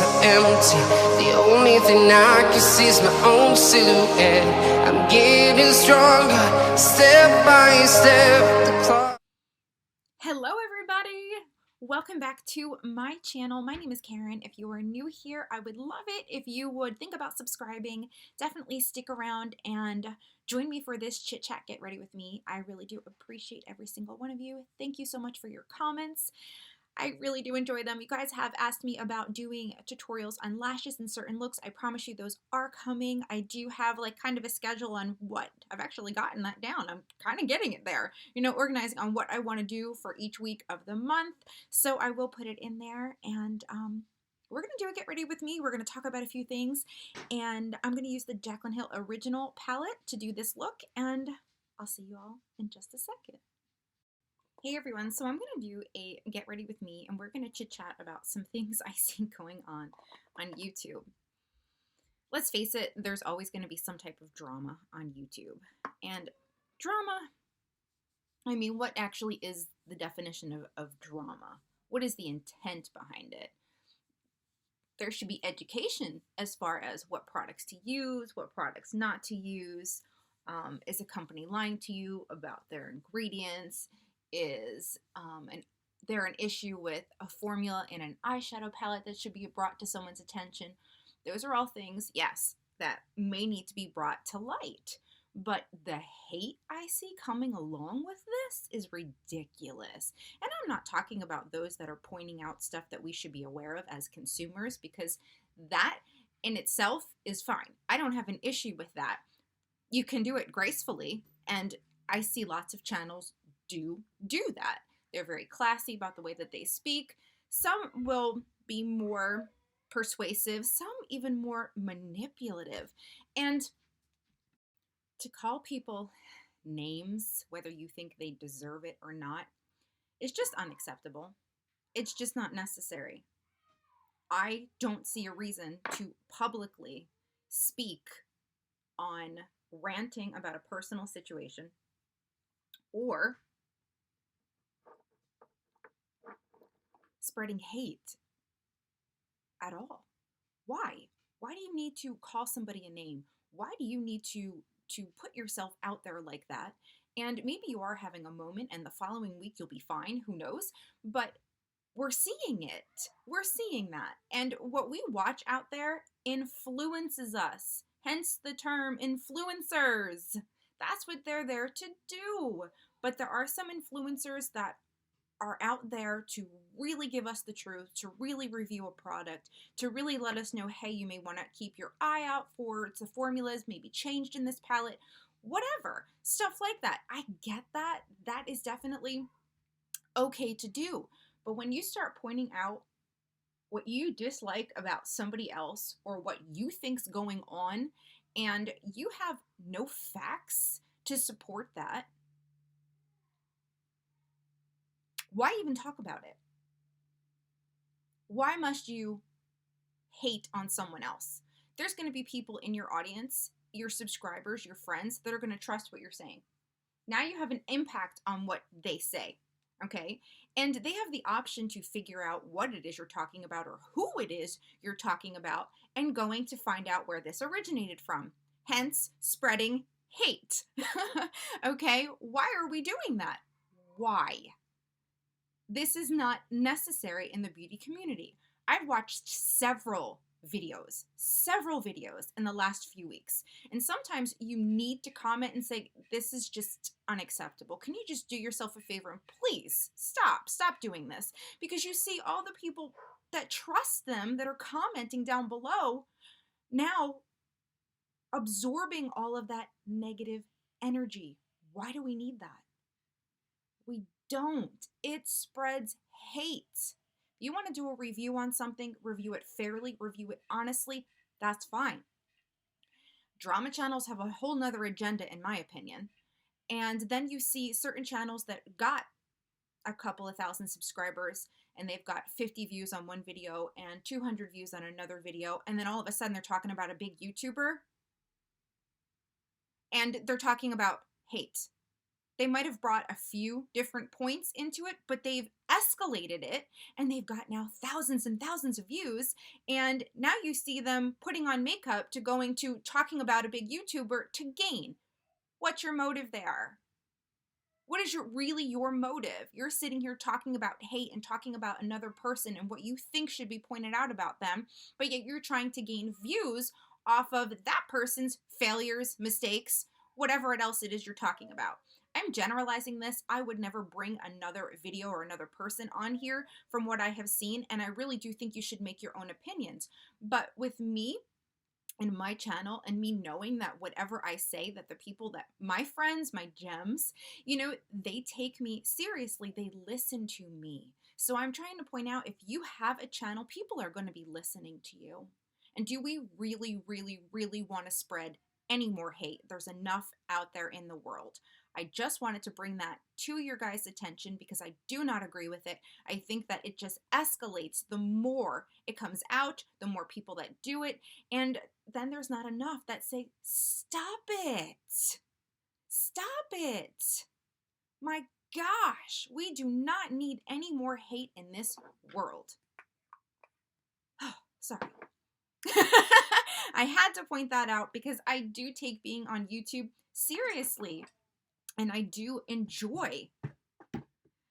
so empty. The only thing I can see is my own silhouette. I'm getting stronger, step by step. The clock. Hello everybody! Welcome back to my channel. My name is Karen. If you are new here, I would love it if you would think about subscribing. Definitely stick around and join me for this chit chat, get ready with me. I really do appreciate every single one of you. Thank you so much for your comments. I really do enjoy them. You guys have asked me about doing tutorials on lashes and certain looks. I promise you those are coming. I do have like kind of a schedule on what I've actually gotten that down. I'm kind of getting it there, you know, organizing on what I want to do for each week of the month. So I will put it in there, and we're going to do a get ready with me. We're going to talk about a few things, and I'm going to use the Jaclyn Hill original palette to do this look, and I'll see you all in just a second. Hey everyone, so I'm going to do a get ready with me, and we're going to chit chat about some things I see going on YouTube. Let's face it, there's always going to be some type of drama on YouTube. And drama, I mean, what actually is the definition of drama? What is the intent behind it? There should be education as far as what products to use, what products not to use. Is a company lying to you about their ingredients? Is there an issue with a formula in an eyeshadow palette that should be brought to someone's attention? Those are all things, yes, that may need to be brought to light. But the hate I see coming along with this is ridiculous. And I'm not talking about those that are pointing out stuff that we should be aware of as consumers, because that in itself is fine. I don't have an issue with that. You can do it gracefully, and I see lots of channels do that. They're very classy about the way that they speak. Some will be more persuasive, some even more manipulative. And to call people names, whether you think they deserve it or not, is just unacceptable. It's just not necessary. I don't see a reason to publicly speak on ranting about a personal situation or spreading hate at all. Why? Why do you need to call somebody a name? Why do you need to put yourself out there like that? And maybe you are having a moment and the following week you'll be fine, who knows? But we're seeing it. We're seeing that. And what we watch out there influences us. Hence the term influencers. That's what they're there to do. But there are some influencers that are out there to really give us the truth, to really review a product, to really let us know, hey, you may want to keep your eye out for the formulas, maybe changed in this palette, whatever, stuff like that. I get that. That is definitely okay to do. But when you start pointing out what you dislike about somebody else or what you think's going on, and you have no facts to support that, why even talk about it? Why must you hate on someone else? There's going to be people in your audience, your subscribers, your friends, that are going to trust what you're saying. Now you have an impact on what they say, okay? And they have the option to figure out what it is you're talking about or who it is you're talking about, and going to find out where this originated from. Hence, spreading hate. Okay? Why are we doing that? Why? This is not necessary in the beauty community. I've watched several videos in the last few weeks. And sometimes you need to comment and say, this is just unacceptable. Can you just do yourself a favor and please stop doing this? Because you see all the people that trust them that are commenting down below now absorbing all of that negative energy. Why do we need that? We don't. It spreads hate. If you want to do a review on something, review it fairly, review it honestly, that's fine. Drama channels have a whole nother agenda, in my opinion. And then you see certain channels that got a couple of thousand subscribers, and they've got 50 views on one video and 200 views on another video, and then all of a sudden they're talking about a big YouTuber, and they're talking about hate. They might have brought a few different points into it, but they've escalated it, and they've got now thousands and thousands of views, and now you see them putting on makeup to going to talking about a big YouTuber to gain. What's your motive there? What is really your motive? You're sitting here talking about hate and talking about another person and what you think should be pointed out about them, but yet you're trying to gain views off of that person's failures, mistakes, whatever else it is you're talking about. I'm generalizing this. I would never bring another video or another person on here from what I have seen, and I really do think you should make your own opinions. But with me, in my channel, and me knowing that whatever I say, that the people that my friends, my gems, you know, they take me seriously, they listen to me. So I'm trying to point out, if you have a channel, people are going to be listening to you. And do we really, really, really want to spread any more hate? There's enough out there in the world. I just wanted to bring that to your guys' attention because I do not agree with it. I think that it just escalates the more it comes out, the more people that do it, and then there's not enough that say, stop it. Stop it. My gosh, we do not need any more hate in this world. Oh, sorry. I had to point that out because I do take being on YouTube seriously. And I do enjoy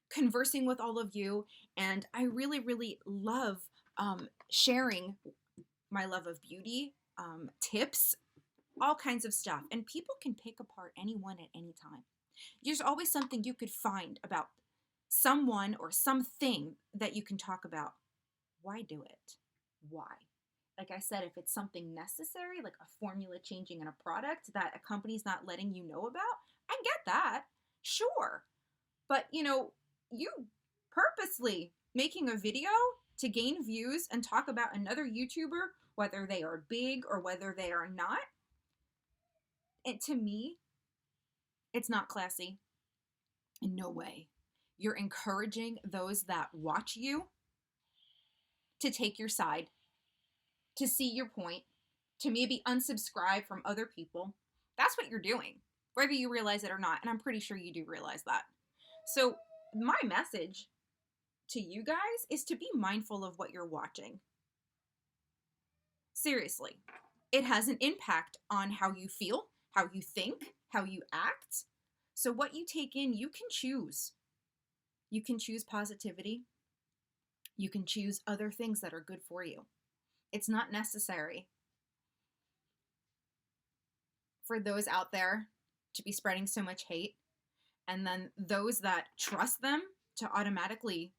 conversing with all of you, and I really, really love sharing my love of beauty, tips, all kinds of stuff. And people can pick apart anyone at any time. There's always something you could find about someone or something that you can talk about. Why do it? Why? Like I said, if it's something necessary, like a formula changing in a product that a company's not letting you know about, I get that, sure. But, you know, you purposely making a video to gain views and talk about another YouTuber, whether they are big or whether they are not, and to me, it's not classy. In no way. You're encouraging those that watch you to take your side, to see your point, to maybe unsubscribe from other people. That's what you're doing, whether you realize it or not, and I'm pretty sure you do realize that. So my message to you guys is to be mindful of what you're watching. Seriously, it has an impact on how you feel, how you think, how you act. So what you take in, you can choose. You can choose positivity. You can choose other things that are good for you. It's not necessary for those out there to be spreading so much hate, and then those that trust them to automatically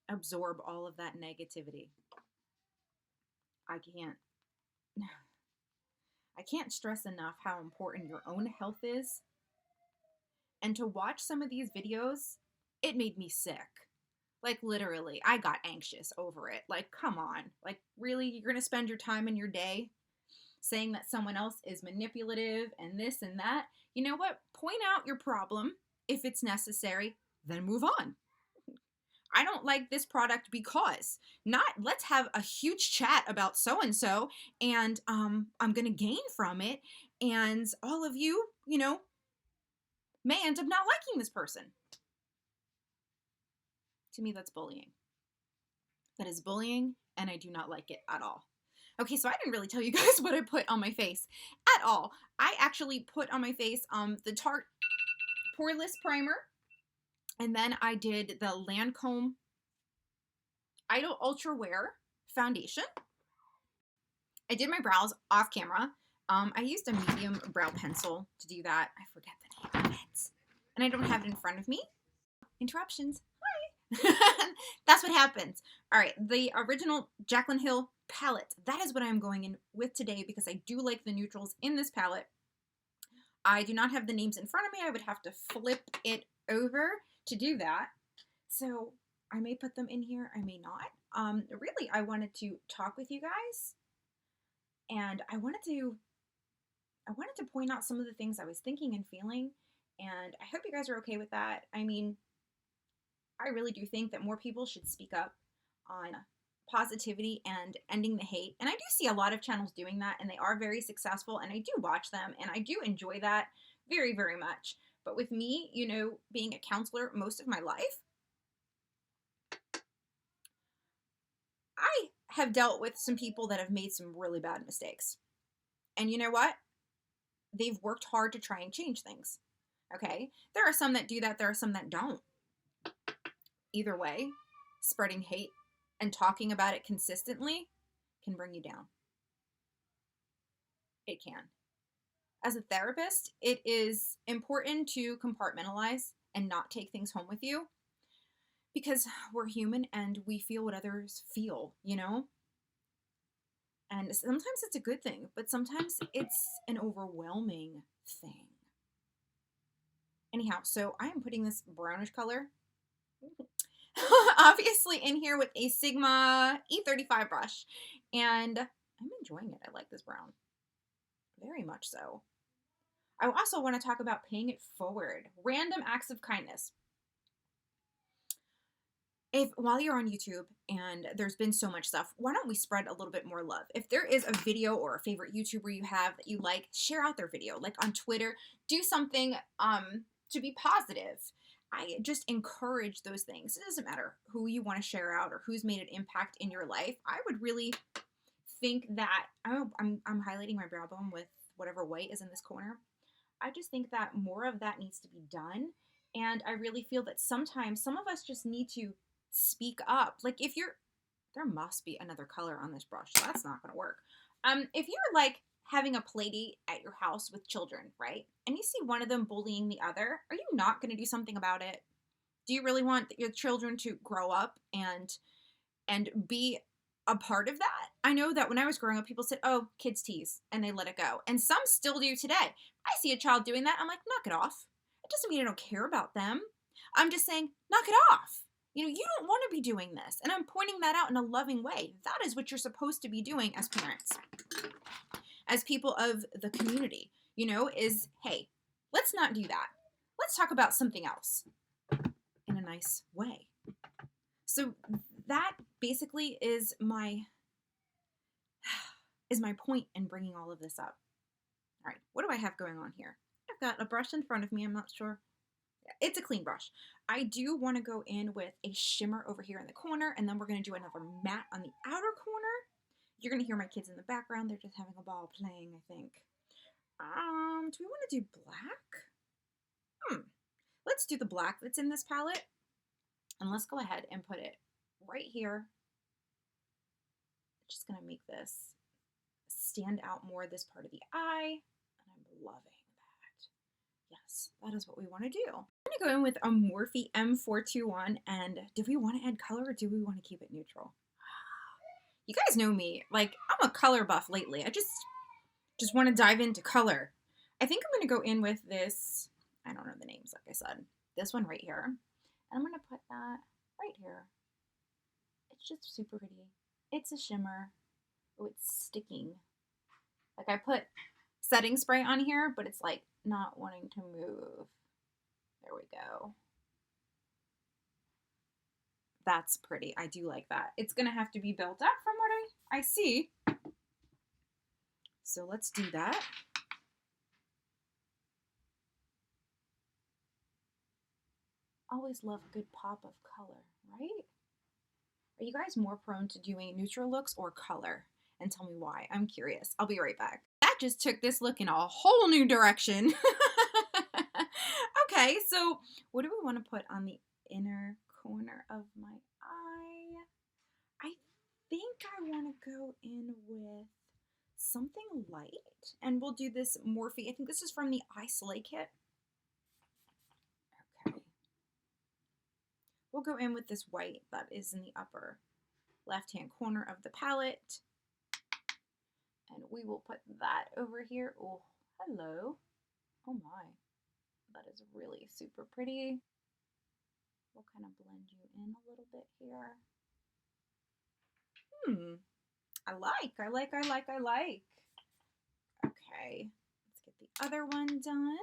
absorb all of that negativity. I can't stress enough how important your own health is. And to watch some of these videos, it made me sick. Like, literally, I got anxious over it. Like, come on. Like, really? You're going to spend your time in your day saying that someone else is manipulative and this and that? You know what? Point out your problem if it's necessary, then move on. I don't like this product because, not let's have a huge chat about so-and-so and I'm going to gain from it, and all of you, you know, may end up not liking this person. To me, that's bullying. That is bullying, and I do not like it at all. Okay, so I didn't really tell you guys what I put on my face at all. I actually put on my face the Tarte Poreless Primer, and then I did the Lancome Idol Ultra Wear Foundation. I did my brows off camera. I used a medium brow pencil to do that. I forget the name of it. And I don't have it in front of me. Interruptions. That's what happens. All right, the original Jaclyn Hill palette. That is what I'm going in with today because I do like the neutrals in this palette. I do not have the names in front of me. I would have to flip it over to do that. So I may put them in here. I may not. Really, I wanted to talk with you guys, and I wanted to point out some of the things I was thinking and feeling, and I hope you guys are okay with that. I mean, I really do think that more people should speak up on positivity and ending the hate. And I do see a lot of channels doing that, and they are very successful, and I do watch them, and I do enjoy that very, very much. But with me, you know, being a counselor most of my life, I have dealt with some people that have made some really bad mistakes. And you know what? They've worked hard to try and change things. Okay? There are some that do that, there are some that don't. Either way, spreading hate and talking about it consistently can bring you down. It can. As a therapist, it is important to compartmentalize and not take things home with you because we're human and we feel what others feel, you know? And sometimes it's a good thing, but sometimes it's an overwhelming thing. Anyhow, so I am putting this brownish color obviously in here with a Sigma E35 brush, and I'm enjoying it. I like this brown very much so. I also want to talk about paying it forward. Random acts of kindness. If while you're on YouTube and there's been so much stuff, why don't we spread a little bit more love? If there is a video or a favorite YouTuber you have that you like, share out their video. Like on Twitter, do something to be positive. I just encourage those things. It doesn't matter who you want to share out or who's made an impact in your life. I would really think that I'm highlighting my brow bone with whatever white is in this corner. I just think that more of that needs to be done. And I really feel that sometimes some of us just need to speak up. Like if you're, there must be another color on this brush. So that's not going to work. If you're like having a play date at your house with children, right? And you see one of them bullying the other, are you not going to do something about it? Do you really want your children to grow up and be a part of that? I know that when I was growing up, people said, oh, kids tease, and they let it go. And some still do today. I see a child doing that, I'm like, knock it off. It doesn't mean I don't care about them. I'm just saying, knock it off. You know, you don't want to be doing this. And I'm pointing that out in a loving way. That is what you're supposed to be doing as parents, as people of the community, you know, is, hey, let's not do that. Let's talk about something else in a nice way. So that basically is my point in bringing all of this up. All right, what do I have going on here? I've got a brush in front of me. I'm not sure. It's a clean brush. I do want to go in with a shimmer over here in the corner, and then we're going to do another matte on the outer corner. You're going to hear my kids in the background. They're just having a ball playing, I think. Do we want to do black? Let's do the black that's in this palette. And let's go ahead and put it right here. Just going to make this stand out more, this part of the eye. And I'm loving that. Yes, that is what we want to do. I'm going to go in with a Morphe M421. And do we want to add color or do we want to keep it neutral? You guys know me. Like, I'm a color buff lately. I just want to dive into color. I think I'm going to go in with this. I don't know the names, like I said. This one right here. And I'm going to put that right here. It's just super pretty. It's a shimmer. Oh, it's sticking. Like I put setting spray on here, but it's like not wanting to move. There we go. That's pretty. I do like that. It's going to have to be built up from what I see. So let's do that. Always love a good pop of color, right? Are you guys more prone to doing neutral looks or color? And tell me why. I'm curious. I'll be right back. That just took this look in a whole new direction. Okay, so what do we want to put on the inner corner of my eye? I think I want to go in with something light. And we'll do this Morphe. I think this is from the Eye Slay kit. Okay. We'll go in with this white that is in the upper left-hand corner of the palette. And we will put that over here. Oh, hello. Oh my. That is really super pretty. We'll kind of blend you in a little bit here. I like. Okay, let's get the other one done.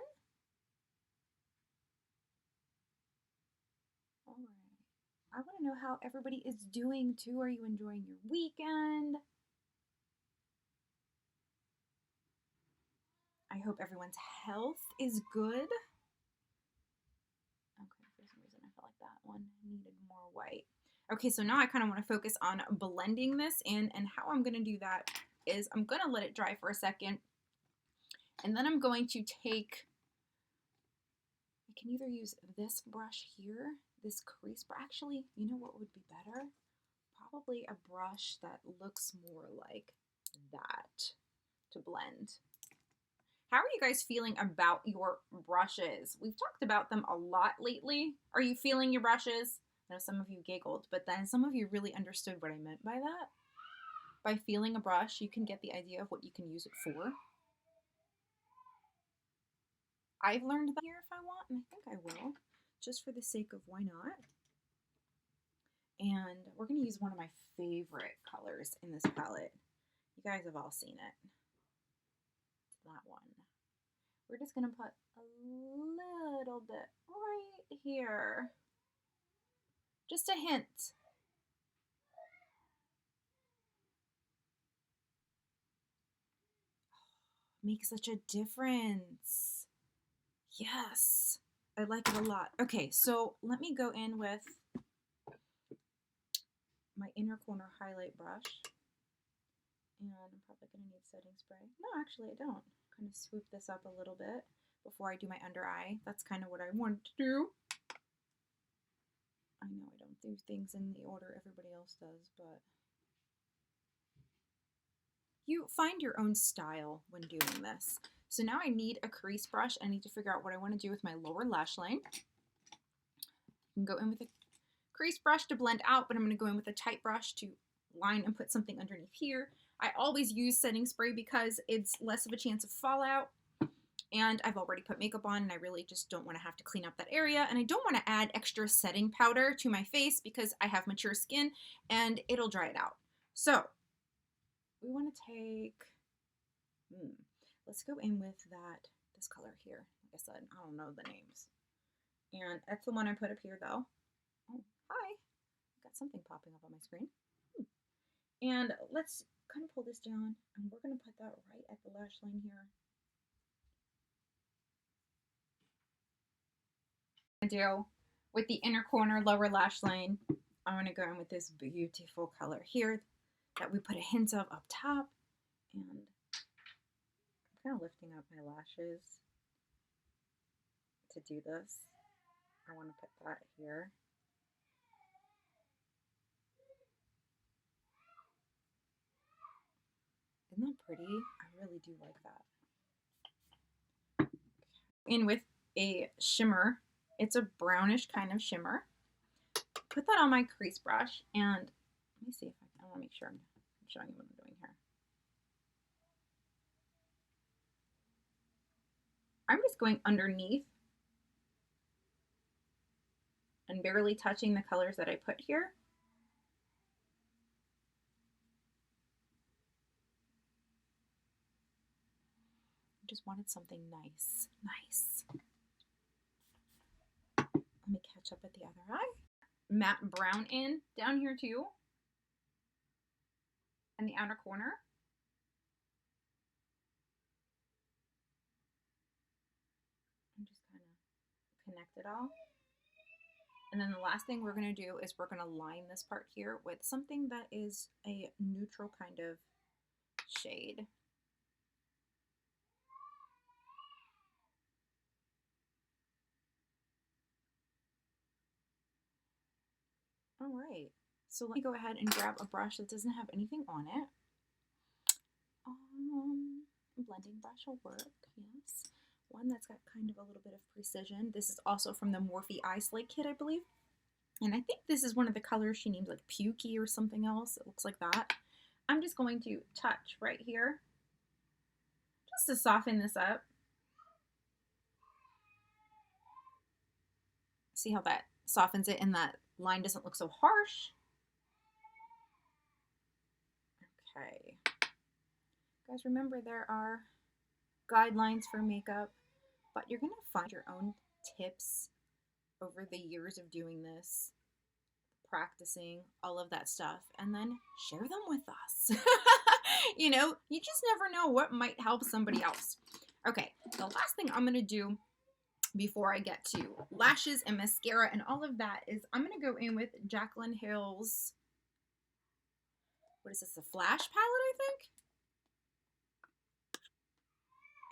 All right. I want to know how everybody is doing too. Are you enjoying your weekend? I hope everyone's health is good. Okay, for some reason I felt like that one needed more white. Okay, so now I kind of want to focus on blending this in, and how I'm going to do that is I'm going to let it dry for a second, and then I'm going to take, I can either use this brush here, this crease brush. Actually, you know what would be better? Probably a brush that looks more like that to blend. How are you guys feeling about your brushes? We've talked about them a lot lately. Are you feeling your brushes? I know some of you giggled, but then some of you really understood what I meant by that. By feeling a brush, you can get the idea of what you can use it for. I've learned that here if I want, and I think I will, just for the sake of why not. And we're going to use one of my favorite colors in this palette. You guys have all seen it. It's that one. We're just going to put a little bit right here. Just a hint. Makes such a difference. Yes, I like it a lot. Okay, so let me go in with my inner corner highlight brush. And I'm probably going to need setting spray. No, actually I don't. Kind of swoop this up a little bit before I do my under eye. That's kind of what I want to do. I know I don't do things in the order everybody else does, but you find your own style when doing this. So now I need a crease brush. I need to figure out what I want to do with my lower lash line. I can go in with a crease brush to blend out, but I'm going to go in with a tight brush to line and put something underneath here. I always use setting spray because it's less of a chance of fallout, and I've already put makeup on and I really just don't want to have to clean up that area, and I don't want to add extra setting powder to my face because I have mature skin and it'll dry it out. So we want to take, let's go in with this color here. Like I said, I don't know the names. And that's the one I put up here though. Oh, hi. Got something popping up on my screen. And let's kind of pull this down, and we're going to put that right at the lash line here. Do with the inner corner lower lash line, I'm going to go in with this beautiful color here that we put a hint of up top, and I'm kind of lifting up my lashes to do this. I want to put that here. Isn't that pretty? I really do like that. In with a shimmer. It's a brownish kind of shimmer. Put that on my crease brush, and let me see if I want to make sure I'm showing you what I'm doing here. I'm just going underneath and barely touching the colors that I put here. I just wanted something nice. Let me catch up at the other eye. Matte brown in down here too, in the outer corner. And just kind of connect it all. And then the last thing we're going to do is we're going to line this part here with something that is a neutral kind of shade. All right, so let me go ahead and grab a brush that doesn't have anything on it. Blending brush will work, yes. One that's got kind of a little bit of precision. This is also from the Morphe Eye Slate kit, I believe. And I think this is one of the colors she named like Pukey or something else. It looks like that. I'm just going to touch right here just to soften this up. See how that softens it and that line doesn't look so harsh. Okay. Guys, remember there are guidelines for makeup, but you're going to find your own tips over the years of doing this, practicing, all of that stuff, and then share them with us. You know, you just never know what might help somebody else. Okay, the last thing I'm going to do before I get to lashes and mascara and all of that is I'm going to go in with Jaclyn Hill's, what is this, a Flash palette, I think?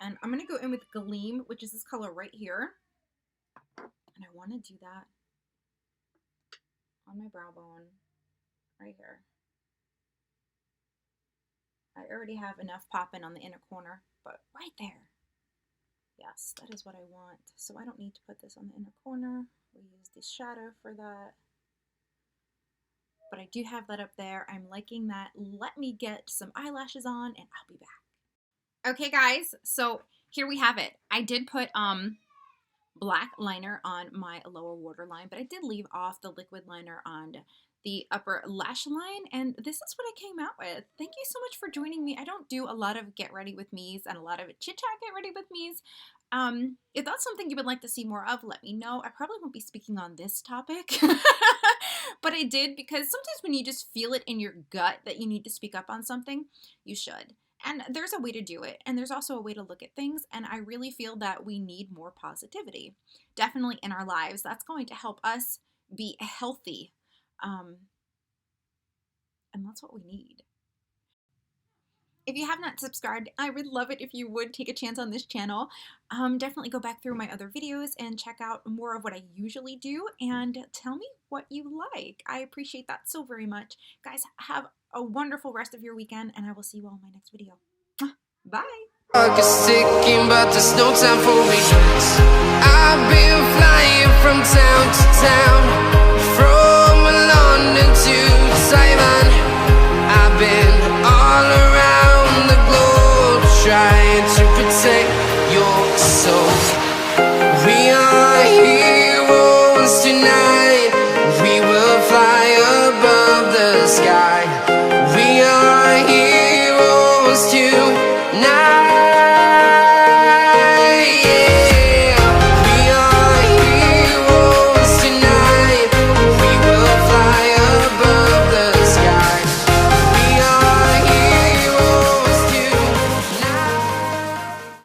And I'm going to go in with Glam, which is this color right here. And I want to do that on my brow bone right here. I already have enough popping on the inner corner, but right there. Yes, that is what I want. So I don't need to put this on the inner corner. We use the shadow for that. But I do have that up there. I'm liking that. Let me get some eyelashes on and I'll be back. Okay guys, so here we have it. I did put black liner on my lower waterline, but I did leave off the liquid liner on the upper lash line, and this is what I came out with. Thank you so much for joining me. I don't do a lot of get ready with me's and a lot of chit chat get ready with me's. If that's something you would like to see more of, let me know. I probably won't be speaking on this topic, but I did because sometimes when you just feel it in your gut that you need to speak up on something, you should. And there's a way to do it, and there's also a way to look at things, and I really feel that we need more positivity, definitely in our lives. That's going to help us be healthy, and that's what we need. If you have not subscribed, I would love it if you would take a chance on this channel. Definitely go back through my other videos and check out more of what I usually do, and tell me what you like. I appreciate that so very much. Guys, have a wonderful rest of your weekend, and I will see you all in my next video. Bye! Clock is ticking, but there's no time for regrets. I've been flying from town to town, from London to